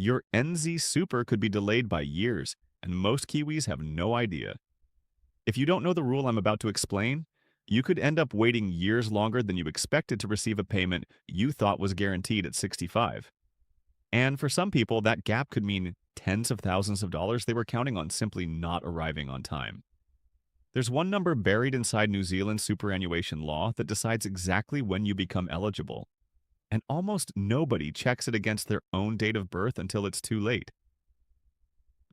Your NZ Super could be delayed by years, and most Kiwis have no idea. If you don't know the rule I'm about to explain, you could end up waiting years longer than you expected to receive a payment you thought was guaranteed at 65. And for some people, that gap could mean tens of thousands of dollars they were counting on simply not arriving on time. There's one number buried inside New Zealand's superannuation law that decides exactly when you become eligible, and almost nobody checks it against their own date of birth until it's too late.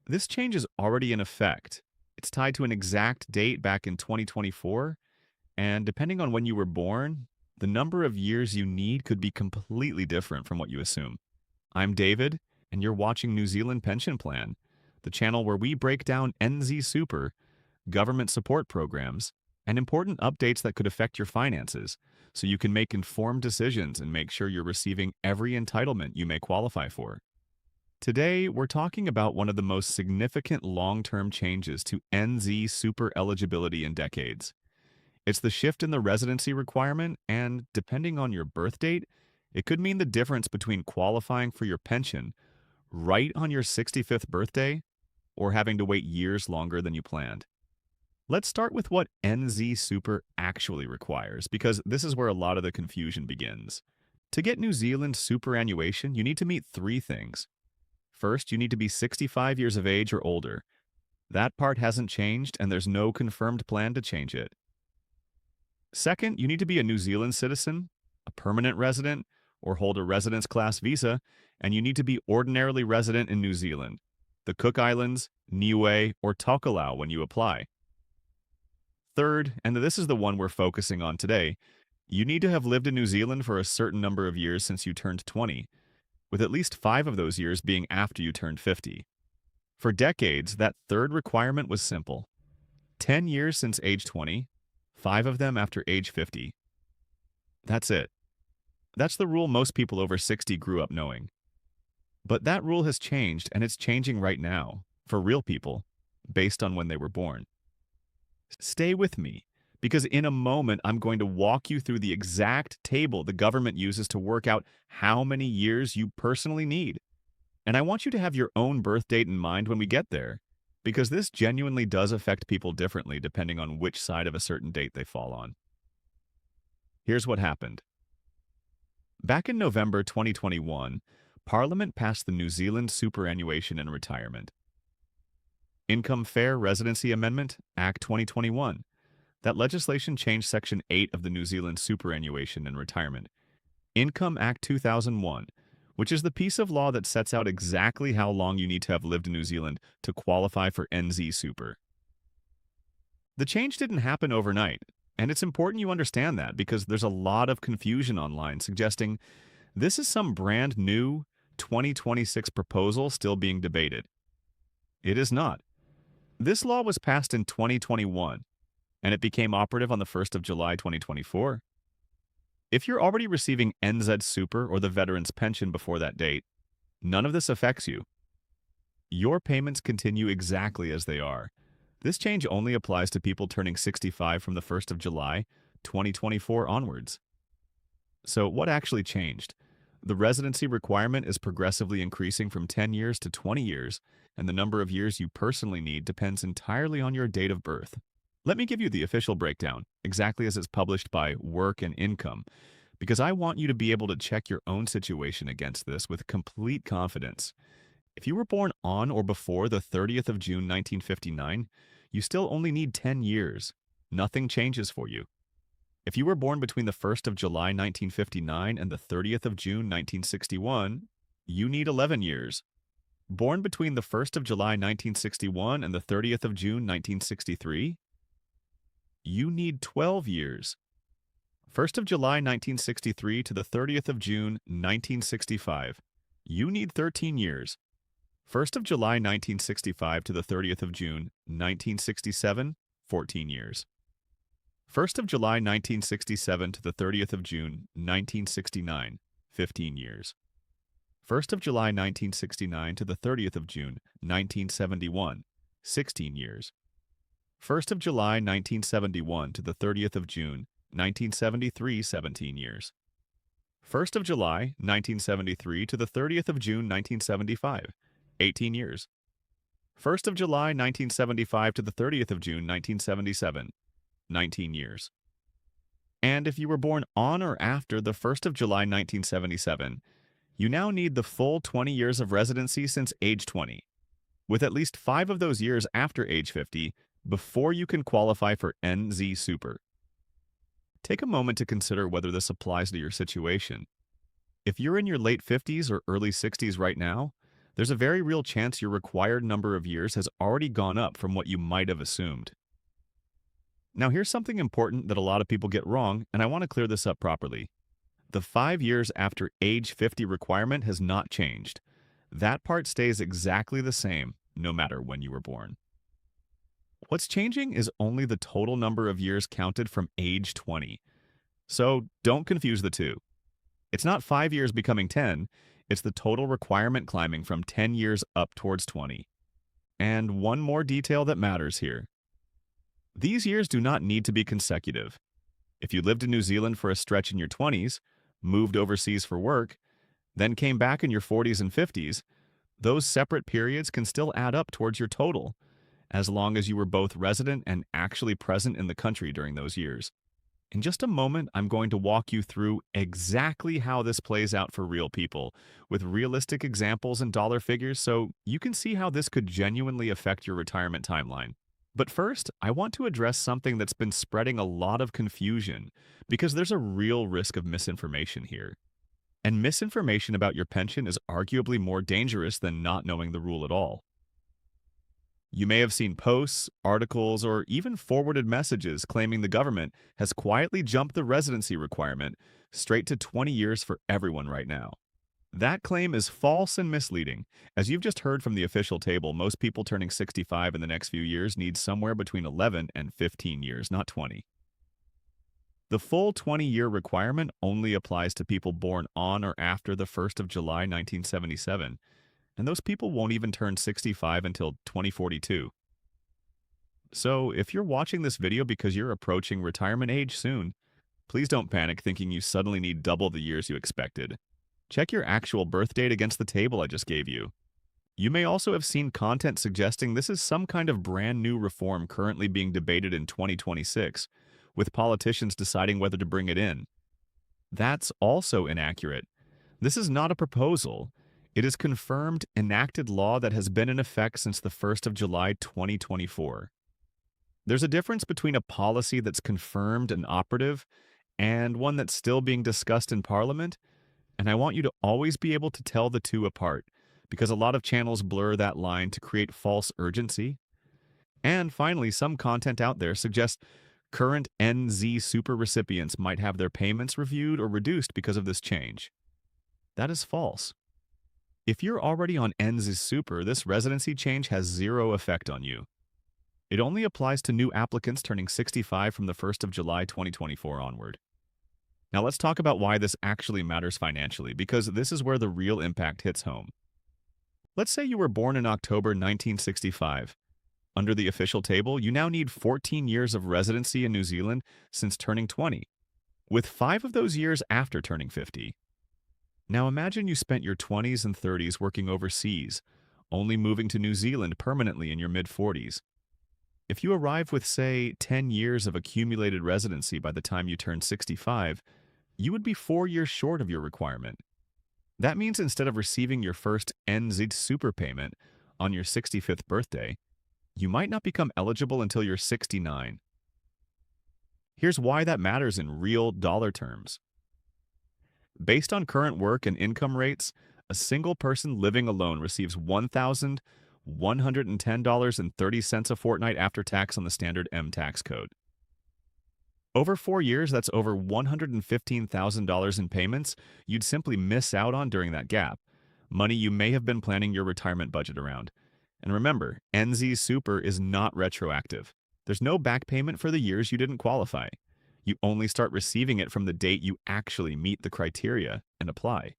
This change is already in effect. It's tied to an exact date back in 2024, and depending on when you were born, the number of years you need could be completely different from what you assume. I'm David, and you're watching New Zealand Pension Plan, the channel where we break down NZ Super, government support programs, and important updates that could affect your finances, so you can make informed decisions and make sure you're receiving every entitlement you may qualify for. Today, we're talking about one of the most significant long-term changes to NZ Super eligibility in decades. It's the shift in the residency requirement, and depending on your birth date, it could mean the difference between qualifying for your pension right on your 65th birthday or having to wait years longer than you planned. Let's start with what NZ Super actually requires, because this is where a lot of the confusion begins. To get New Zealand superannuation, you need to meet three things. First, you need to be 65 years of age or older. That part hasn't changed, and there's no confirmed plan to change it. Second, you need to be a New Zealand citizen, a permanent resident, or hold a residence class visa, and you need to be ordinarily resident in New Zealand, the Cook Islands, Niue, or Tokelau when you apply. Third, and this is the one we're focusing on today, you need to have lived in New Zealand for a certain number of years since you turned 20, with at least 5 of those years being after you turned 50. For decades, that third requirement was simple. 10 years since age 20, 5 of them after age 50. That's it. That's the rule most people over 60 grew up knowing. But that rule has changed, and it's changing right now, for real people, based on when they were born. Stay with me, because in a moment I'm going to walk you through the exact table the government uses to work out how many years you personally need. And I want you to have your own birth date in mind when we get there, because this genuinely does affect people differently depending on which side of a certain date they fall on. Here's what happened. Back in November 2021, Parliament passed the New Zealand Superannuation and Retirement Income Fair Residency Amendment, Act 2021. That legislation changed Section 8 of the New Zealand Superannuation and Retirement Income Act 2001, which is the piece of law that sets out exactly how long you need to have lived in New Zealand to qualify for NZ Super. The change didn't happen overnight, and it's important you understand that because there's a lot of confusion online suggesting this is some brand new 2026 proposal still being debated. It is not. This law was passed in 2021, and it became operative on the 1st of July 2024. If you're already receiving NZ Super or the Veterans Pension before that date, none of this affects you. Your payments continue exactly as they are. This change only applies to people turning 65 from the 1st of July 2024 onwards. So what actually changed? The residency requirement is progressively increasing from 10 years to 20 years, and the number of years you personally need depends entirely on your date of birth. Let me give you the official breakdown, exactly as it's published by Work and Income, because I want you to be able to check your own situation against this with complete confidence. If you were born on or before the 30th of June 1959, you still only need 10 years. Nothing changes for you. If you were born between the 1st of July 1959 and the 30th of June 1961, you need 11 years. Born between the 1st of July 1961 and the 30th of June 1963, you need 12 years. 1st of July 1963 to the 30th of June 1965, you need 13 years. 1st of July 1965 to the 30th of June 1967, 14 years. 1st of July 1967 to the 30th of June 1969, 15 years. 1st of July 1969 to the 30th of June 1971, 16 years. 1st of July 1971 to the 30th of June 1973, 17 years. 1st of July, 1973 to the 30th of June, 1975, 18 years. 1st of July, 1975 to the 30th of June, 1977, 19 years. And if you were born on or after the 1st of July, 1977, you now need the full 20 years of residency since age 20, with at least 5 of those years after age 50 before you can qualify for NZ Super. Take a moment to consider whether this applies to your situation. If you're in your late 50s or early 60s right now, there's a very real chance your required number of years has already gone up from what you might have assumed. Now, here's something important that a lot of people get wrong, and I want to clear this up properly. The 5 years after age 50 requirement has not changed. That part stays exactly the same, no matter when you were born. What's changing is only the total number of years counted from age 20. So don't confuse the two. It's not 5 years becoming 10, it's the total requirement climbing from 10 years up towards 20. And one more detail that matters here. These years do not need to be consecutive. If you lived in New Zealand for a stretch in your 20s, moved overseas for work, then came back in your 40s and 50s, those separate periods can still add up towards your total, as long as you were both resident and actually present in the country during those years. In just a moment, I'm going to walk you through exactly how this plays out for real people, with realistic examples and dollar figures so you can see how this could genuinely affect your retirement timeline. But first, I want to address something that's been spreading a lot of confusion, because there's a real risk of misinformation here. And misinformation about your pension is arguably more dangerous than not knowing the rule at all. You may have seen posts, articles, or even forwarded messages claiming the government has quietly jumped the residency requirement straight to 20 years for everyone right now. That claim is false and misleading. As you've just heard from the official table, most people turning 65 in the next few years need somewhere between 11 and 15 years, not 20. The full 20-year requirement only applies to people born on or after the 1st of July 1977, and those people won't even turn 65 until 2042. So, if you're watching this video because you're approaching retirement age soon, please don't panic thinking you suddenly need double the years you expected. Check your actual birth date against the table I just gave you. You may also have seen content suggesting this is some kind of brand new reform currently being debated in 2026, with politicians deciding whether to bring it in. That's also inaccurate. This is not a proposal. It is confirmed, enacted law that has been in effect since the 1st of July 2024. There's a difference between a policy that's confirmed and operative and one that's still being discussed in Parliament, and I want you to always be able to tell the two apart, because a lot of channels blur that line to create false urgency. And finally, some content out there suggests current NZ Super recipients might have their payments reviewed or reduced because of this change. That is false. If you're already on NZ Super, this residency change has zero effect on you. It only applies to new applicants turning 65 from the 1st of July 2024 onward. Now let's talk about why this actually matters financially, because this is where the real impact hits home. Let's say you were born in October 1965. Under the official table, you now need 14 years of residency in New Zealand since turning 20, with 5 of those years after turning 50. Now imagine you spent your 20s and 30s working overseas, only moving to New Zealand permanently in your mid-40s. If you arrive with, say, 10 years of accumulated residency by the time you turn 65, you would be 4 years short of your requirement. That means instead of receiving your first NZ Super payment on your 65th birthday, you might not become eligible until you're 69. Here's why that matters in real dollar terms. Based on current work and income rates, a single person living alone receives $1,110.30 a fortnight after tax on the standard M tax code. Over 4 years, that's over $115,000 in payments you'd simply miss out on during that gap, money you may have been planning your retirement budget around. And remember, NZ Super is not retroactive. There's no back payment for the years you didn't qualify. You only start receiving it from the date you actually meet the criteria and apply.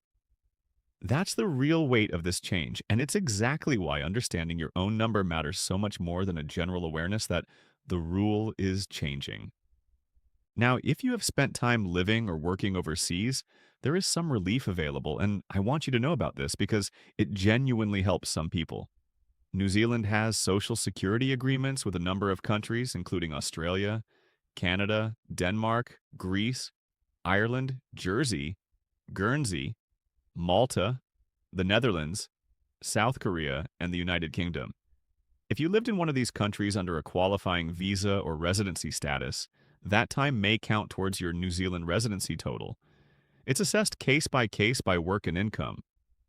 That's the real weight of this change, and it's exactly why understanding your own number matters so much more than a general awareness that the rule is changing. Now, if you have spent time living or working overseas, there is some relief available, and I want you to know about this because it genuinely helps some people. New Zealand has social security agreements with a number of countries, including Australia, Canada, Denmark, Greece, Ireland, Jersey, Guernsey, Malta, the Netherlands, South Korea, and the United Kingdom. If you lived in one of these countries under a qualifying visa or residency status, that time may count towards your New Zealand residency total. It's assessed case by case by work and income,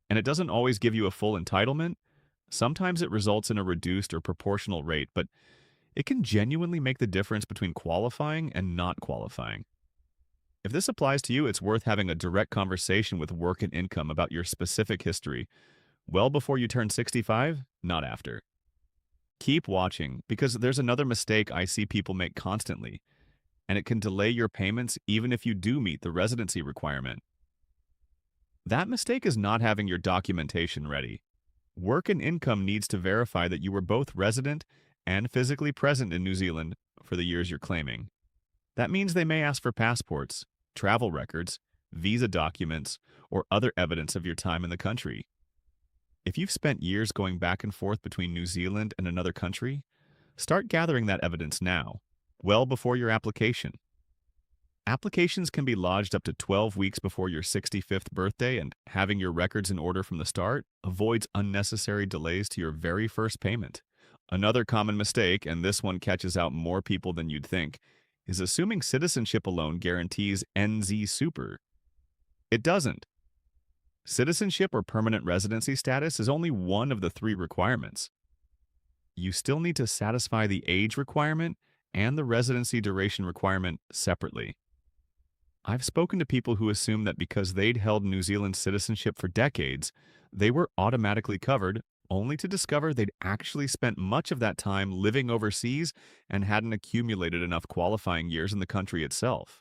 and it doesn't always give you a full entitlement. Sometimes it results in a reduced or proportional rate, but it can genuinely make the difference between qualifying and not qualifying. If this applies to you, it's worth having a direct conversation with work and income about your specific history well before you turn 65, not after. Keep watching, because there's another mistake I see people make constantly, and it can delay your payments even if you do meet the residency requirement. That mistake is not having your documentation ready. Work and income needs to verify that you were both resident and physically present in New Zealand for the years you're claiming. That means they may ask for passports, travel records, visa documents, or other evidence of your time in the country. If you've spent years going back and forth between New Zealand and another country, start gathering that evidence now, well before your application. Applications can be lodged up to 12 weeks before your 65th birthday, and having your records in order from the start avoids unnecessary delays to your very first payment. Another common mistake, and this one catches out more people than you'd think, is assuming citizenship alone guarantees NZ Super. It doesn't. Citizenship or permanent residency status is only one of the 3 requirements. You still need to satisfy the age requirement and the residency duration requirement separately. I've spoken to people who assume that because they'd held New Zealand citizenship for decades, they were automatically covered, only to discover they'd actually spent much of that time living overseas and hadn't accumulated enough qualifying years in the country itself.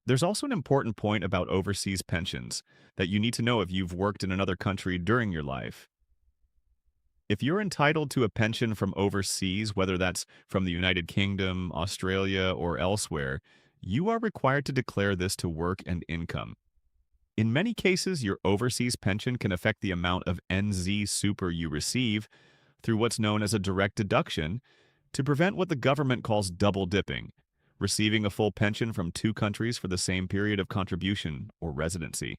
There's also an important point about overseas pensions that you need to know if you've worked in another country during your life. If you're entitled to a pension from overseas, whether that's from the United Kingdom, Australia, or elsewhere, you are required to declare this to work and income. In many cases, your overseas pension can affect the amount of NZ Super you receive through what's known as a direct deduction to prevent what the government calls double dipping, receiving a full pension from 2 countries for the same period of contribution or residency.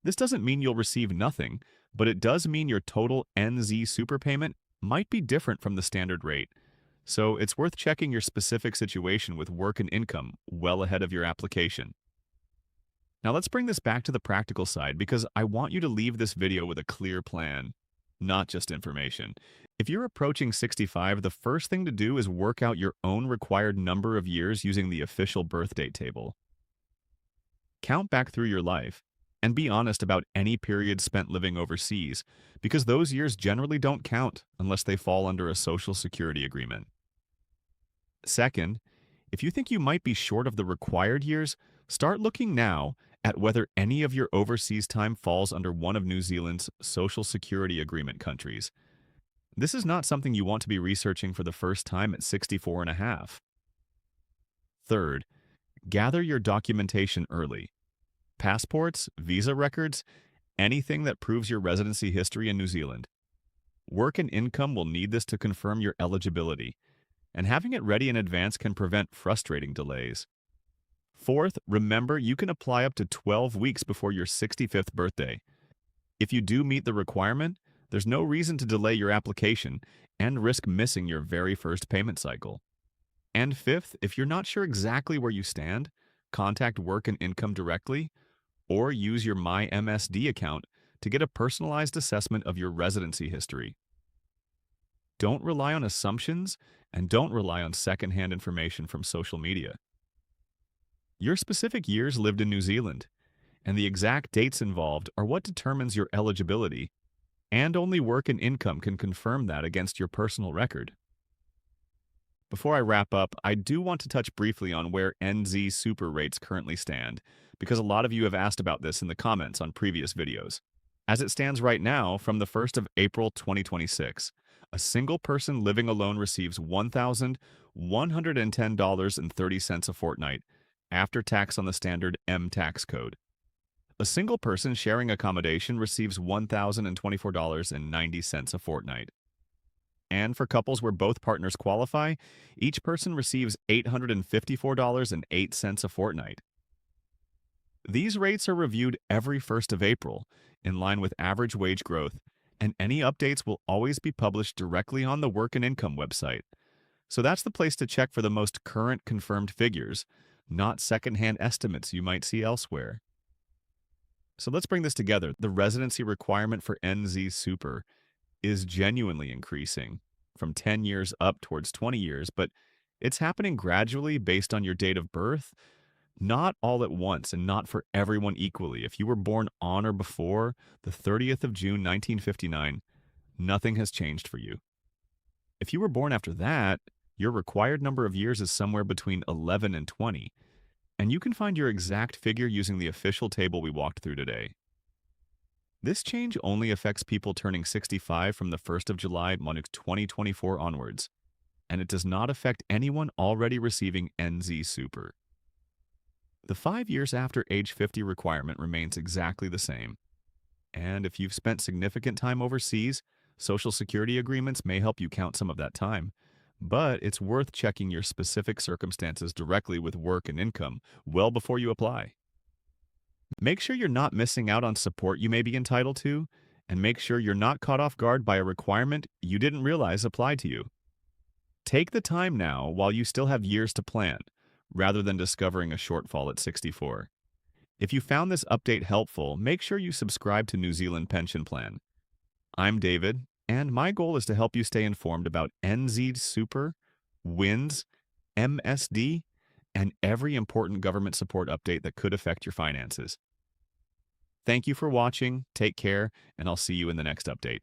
This doesn't mean you'll receive nothing, but it does mean your total NZ Super payment might be different from the standard rate. So it's worth checking your specific situation with work and income well ahead of your application. Now let's bring this back to the practical side, because I want you to leave this video with a clear plan, not just information. If you're approaching 65, the first thing to do is work out your own required number of years using the official birth date table. Count back through your life and be honest about any period spent living overseas, because those years generally don't count unless they fall under a social security agreement. Second, if you think you might be short of the required years, start looking now at whether any of your overseas time falls under one of New Zealand's social security agreement countries. This is not something you want to be researching for the first time at 64 and a half. Third, gather your documentation early. Passports, visa records, anything that proves your residency history in New Zealand. Work and income will need this to confirm your eligibility, and having it ready in advance can prevent frustrating delays. Fourth, remember you can apply up to 12 weeks before your 65th birthday. If you do meet the requirement, there's no reason to delay your application and risk missing your very first payment cycle. And fifth, if you're not sure exactly where you stand, contact Work and Income directly or use your My MSD account to get a personalized assessment of your residency history. Don't rely on assumptions and don't rely on secondhand information from social media. Your specific years lived in New Zealand, and the exact dates involved are what determines your eligibility, and only Work and Income can confirm that against your personal record. Before I wrap up, I do want to touch briefly on where NZ Super rates currently stand, because a lot of you have asked about this in the comments on previous videos. As it stands right now, from the 1st of April 2026, a single person living alone receives $1,110.30 a fortnight, after tax on the standard M tax code. A single person sharing accommodation receives $1,024.90 a fortnight. And for couples where both partners qualify, each person receives $854.08 a fortnight. These rates are reviewed every 1st of April, in line with average wage growth, and any updates will always be published directly on the Work and Income website. So that's the place to check for the most current confirmed figures, not secondhand estimates you might see elsewhere. So let's bring this together. The residency requirement for NZ Super is genuinely increasing from 10 years up towards 20 years, but it's happening gradually based on your date of birth, not all at once and not for everyone equally. If you were born on or before the 30th of June 1959, nothing has changed for you. If you were born after that, your required number of years is somewhere between 11 and 20, and you can find your exact figure using the official table we walked through today. This change only affects people turning 65 from the 1st of July 2024 onwards, and it does not affect anyone already receiving NZ Super. The 5 years after age 50 requirement remains exactly the same, and if you've spent significant time overseas, Social Security agreements may help you count some of that time, but it's worth checking your specific circumstances directly with Work and Income well before you apply. Make sure you're not missing out on support you may be entitled to, and make sure you're not caught off guard by a requirement you didn't realize applied to you. Take the time now while you still have years to plan, rather than discovering a shortfall at 64. If you found this update helpful, make sure you subscribe to New Zealand Pension Plan. I'm David, and my goal is to help you stay informed about NZ Super, WINZ, MSD, and every important government support update that could affect your finances. Thank you for watching, take care, and I'll see you in the next update.